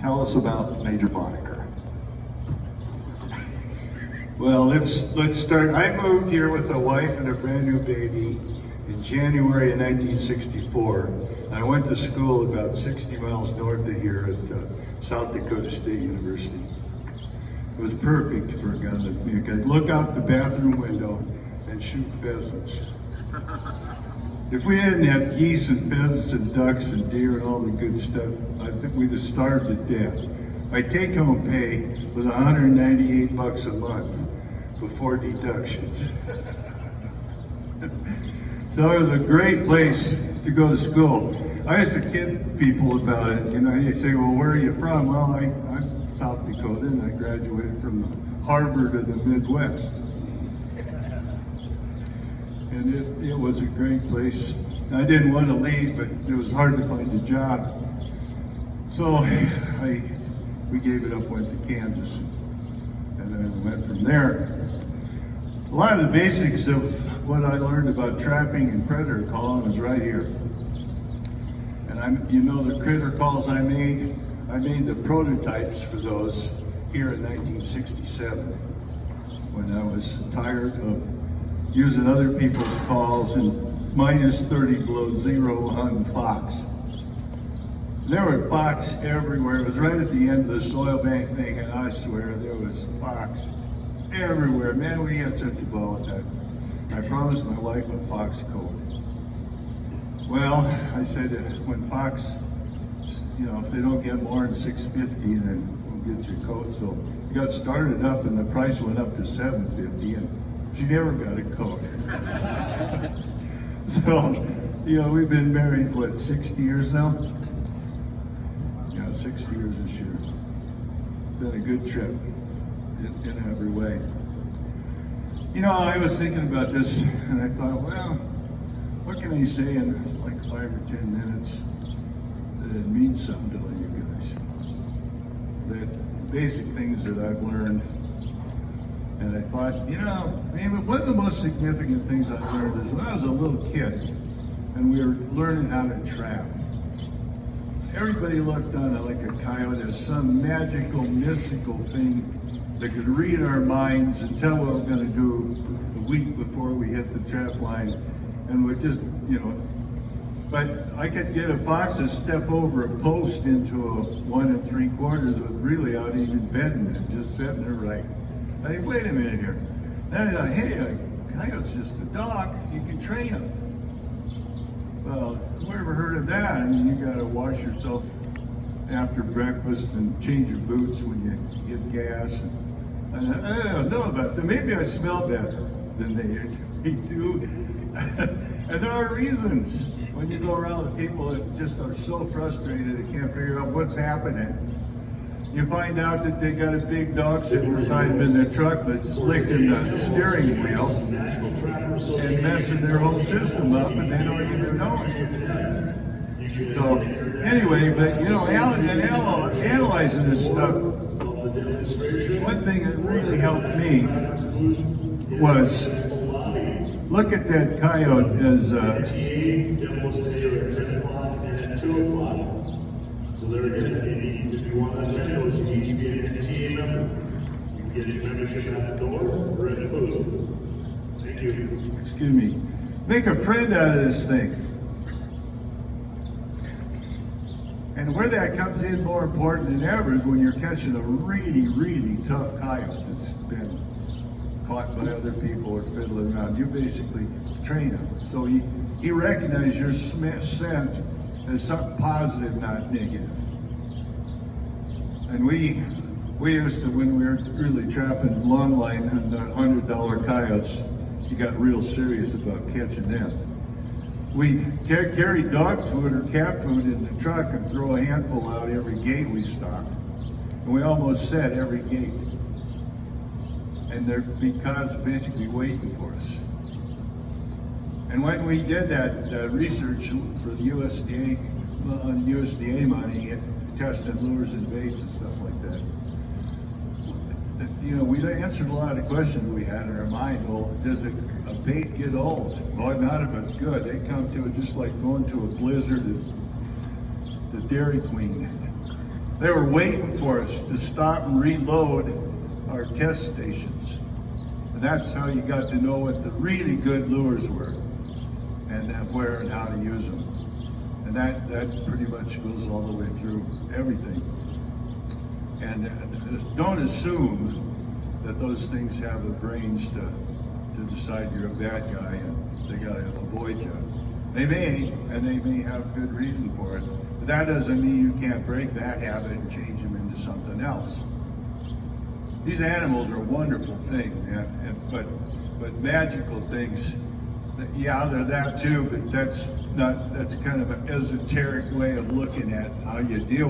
Tell us about Major Boddicker. Well, let's start. I moved here with a wife and a brand new baby in January of 1964. I went to school about 60 miles north of here at South Dakota State University. It was perfect for a gun. You could look out the bathroom window and shoot pheasants. If we didn't have geese and pheasants and ducks and deer and all the good stuff, I think we'd have starved to death. My take-home pay was $198 a month before deductions. So it was a great place to go to school. I used to kid people about it. You know, they say, well, where are you from? Well, I'm South Dakota, and I graduated from the Harvard of the Midwest. And it was a great place. I didn't want to leave, but it was hard to find a job. So we gave it up, went to Kansas, and then went from there. A lot of the basics of what I learned about trapping and predator calling is right here. And you know, the critter calls I made the prototypes for those here in 1967, when I was tired of using other people's calls and minus 30 below zero hunting fox. There were fox everywhere. It was right at the end of the soil bank thing, and I swear there was fox everywhere. Man, we had such a ball with that. I promised my wife a fox coat. Well, I said when fox, you know, if they don't get more than $6.50, then we'll get your coat. So we got started up, and the price went up to $7.50, and she never got a coat. So, you know, we've been married, what, 60 years now? Yeah, 60 years this year. Been a good trip in every way. You know, I was thinking about this, and I thought, well, what can I say in like 5 or 10 minutes that it means something to you guys? That basic things that I've learned. And I thought, you know, maybe one of the most significant things I learned is when I was a little kid and we were learning how to trap. Everybody looked on it like a coyote as some magical, mystical thing that could read our minds and tell what we're going to do a week before we hit the trap line. And we just, you know, but I could get a fox to step over a post into a 1 3/4 with really out even bending it, just setting it right. I think, wait a minute here. Then I thought, hey, a coyote's just a dog. You can train him. Well, who ever heard of that? I mean, you got to wash yourself after breakfast and change your boots when you get gas. And I don't know about that. Maybe I smell better than they do. And there are reasons. When you go around with people that just are so frustrated they can't figure out what's happening, you find out that they got a big dog sitting beside them in their truck that's licking the steering wheel and messing their whole system up, and they don't even know it. So anyway, but you know, analyzing this stuff, one thing that really helped me was look at that coyote as So there again, if you want that channel, you need to get an NTA member. You can get your membership at the door or at the booth. Thank you. Excuse me. Make a friend out of this thing. And where that comes in more important than ever is when you're catching a really, really tough coyote that's been caught by other people or fiddling around. You basically train him. So he recognizes your scent as something positive, not negative. And we used to, when we were really trapping long line and $100 coyotes, you got real serious about catching them. We carry dog food or cat food in the truck and throw a handful out every gate we stopped. And we almost set every gate. And they're because basically waiting for us. And when we did that research for the USDA, on USDA money, testing lures and baits and stuff like that, you know, we answered a lot of questions we had in our mind. Well, does a bait get old? Well, not if it's good. They come to it just like going to a blizzard at the Dairy Queen. They were waiting for us to stop and reload our test stations. And that's how you got to know what the really good lures were and where and how to use them. And that pretty much goes all the way through everything. And don't assume that those things have the brains to decide you're a bad guy and they gotta avoid you. They may, and they may have good reason for it. But that doesn't mean you can't break that habit and change them into something else. These animals are a wonderful thing, but magical things, yeah, they're that too, but that's kind of an esoteric way of looking at how you deal